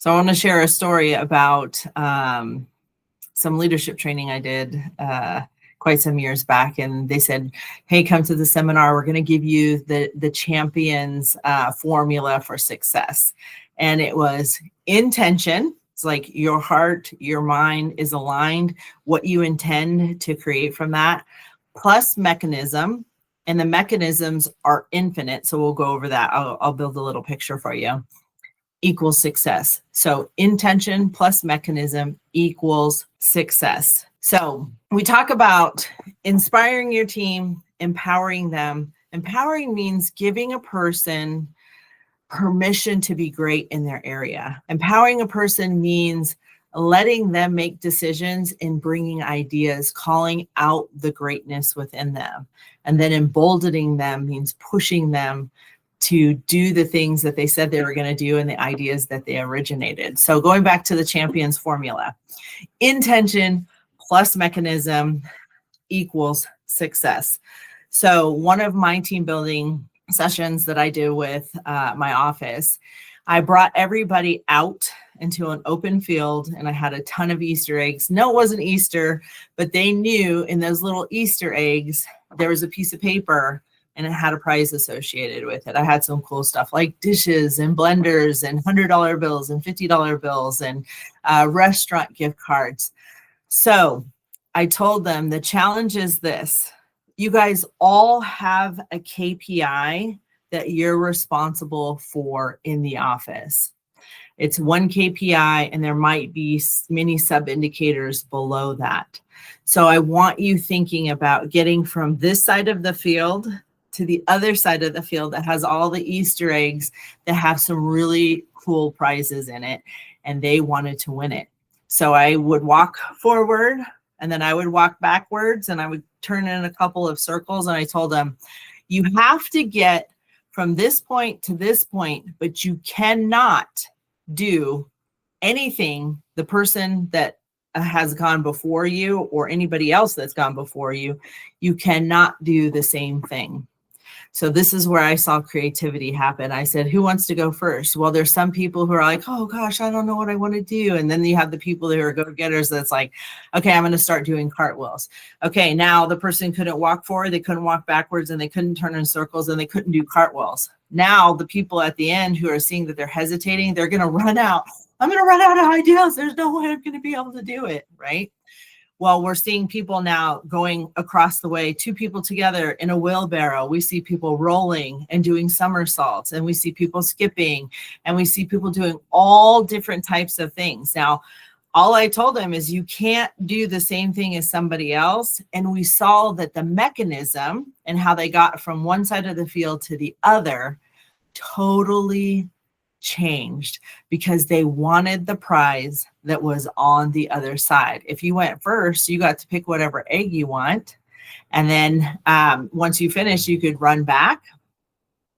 So I want to share a story about some leadership training I did quite some years back. And they said, hey, come to the seminar. We're going to give you the champions formula for success. And it was intention. It's like your heart, your mind is aligned, what you intend to create from that, plus mechanism. And the mechanisms are infinite. So we'll go over that. I'll build a little picture for you. Equals success. So intention plus mechanism equals success. So we talk about inspiring your team, empowering them. Empowering means giving a person permission to be great in their area. Empowering a person means letting them make decisions and bringing ideas, calling out the greatness within them. And then emboldening them means pushing them to do the things that they said they were going to do and the ideas that they originated. So going back to the champions formula, intention plus mechanism equals success. So one of my team building sessions that I do with my office, I brought everybody out into an open field and I had a ton of Easter eggs. No, it wasn't Easter, but they knew in those little Easter eggs, there was a piece of paper and it had a prize associated with it. I had some cool stuff like dishes and blenders and $100 bills and $50 bills and restaurant gift cards. So I told them the challenge is this. You guys all have a KPI that you're responsible for in the office. It's one KPI and there might be many sub-indicators below that. So I want you thinking about getting from this side of the field to the other side of the field that has all the Easter eggs that have some really cool prizes in it, and they wanted to win it. So I would walk forward and then I would walk backwards and I would turn in a couple of circles, and I told them, you have to get from this point to this point, but you cannot do anything the person that has gone before you or anybody else that's gone before you, you cannot do the same thing. So this is where I saw creativity happen. I said, who wants to go first? Well, there's some people who are like, oh gosh, I don't know what I want to do. And then you have the people who are go-getters that's like, okay, I'm going to start doing cartwheels. Okay, now the person couldn't walk forward, they couldn't walk backwards, and they couldn't turn in circles, and they couldn't do cartwheels. Now the people at the end who are seeing that they're hesitating, they're going to run out. I'm going to run out of ideas. There's no way I'm going to be able to do it, right? Well, we're seeing people now going across the way, two people together in a wheelbarrow. We see people rolling and doing somersaults, and we see people skipping, and we see people doing all different types of things. Now, all I told them is you can't do the same thing as somebody else. And we saw that the mechanism and how they got from one side of the field to the other totally changed because they wanted the prize that was on the other side. If you went first, you got to pick whatever egg you want. And then once you finish, you could run back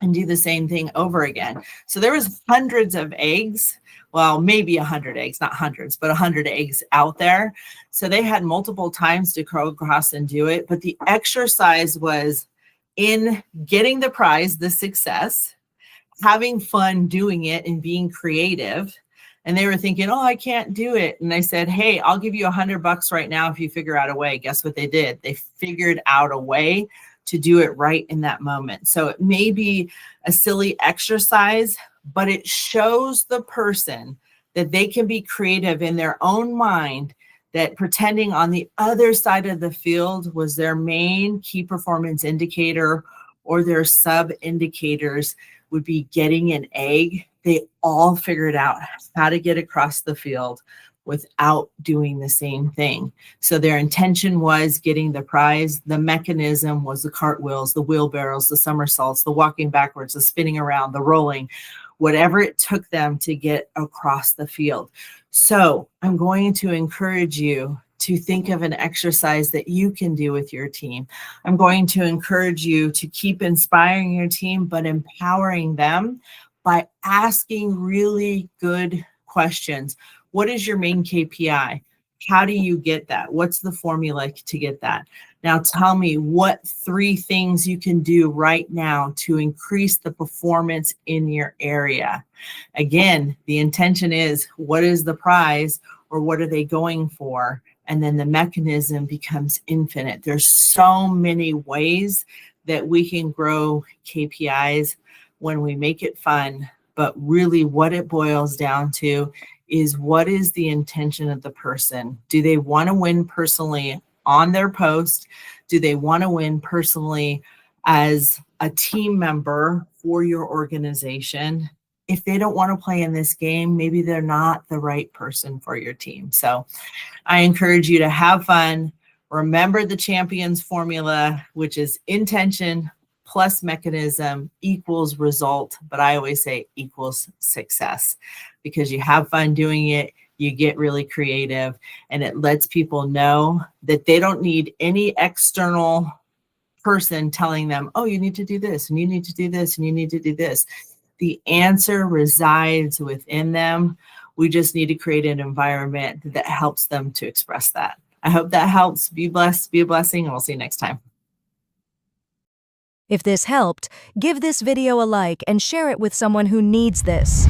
and do the same thing over again. So there was hundreds of eggs. Well, maybe 100 eggs, not hundreds, but 100 eggs out there. So they had multiple times to go across and do it. But the exercise was in getting the prize, the success, having fun doing it and being creative. And they were thinking, oh, I can't do it. And I said, hey, I'll give you $100 right now if you figure out a way. Guess what they did? They figured out a way to do it right in that moment. So it may be a silly exercise, but it shows the person that they can be creative in their own mind, that pretending on the other side of the field was their main key performance indicator, or their sub indicators would be getting an egg. They all figured out how to get across the field without doing the same thing. So their intention was getting the prize. The mechanism was the cartwheels, the wheelbarrows, the somersaults, the walking backwards, the spinning around, the rolling, whatever it took them to get across the field. So I'm going to encourage you to think of an exercise that you can do with your team. I'm going to encourage you to keep inspiring your team, but empowering them by asking really good questions. What is your main KPI? How do you get that? What's the formula to get that? Now tell me what 3 things you can do right now to increase the performance in your area. Again, the intention is, what is the prize, or what are they going for? And then the mechanism becomes infinite. There's so many ways that we can grow KPIs when we make it fun, but really what it boils down to is, what is the intention of the person? Do they want to win personally on their post? Do they want to win personally as a team member for your organization? If they don't want to play in this game, maybe they're not the right person for your team. So I encourage you to have fun. Remember the champions formula, which is intention plus mechanism equals result. But I always say equals success, because you have fun doing it, you get really creative, and it lets people know that they don't need any external person telling them, oh, you need to do this, and you need to do this, and you need to do this. The answer resides within them. We just need to create an environment that helps them to express that. I hope that helps. Be blessed, be a blessing, and we'll see you next time. If this helped, give this video a like and share it with someone who needs this.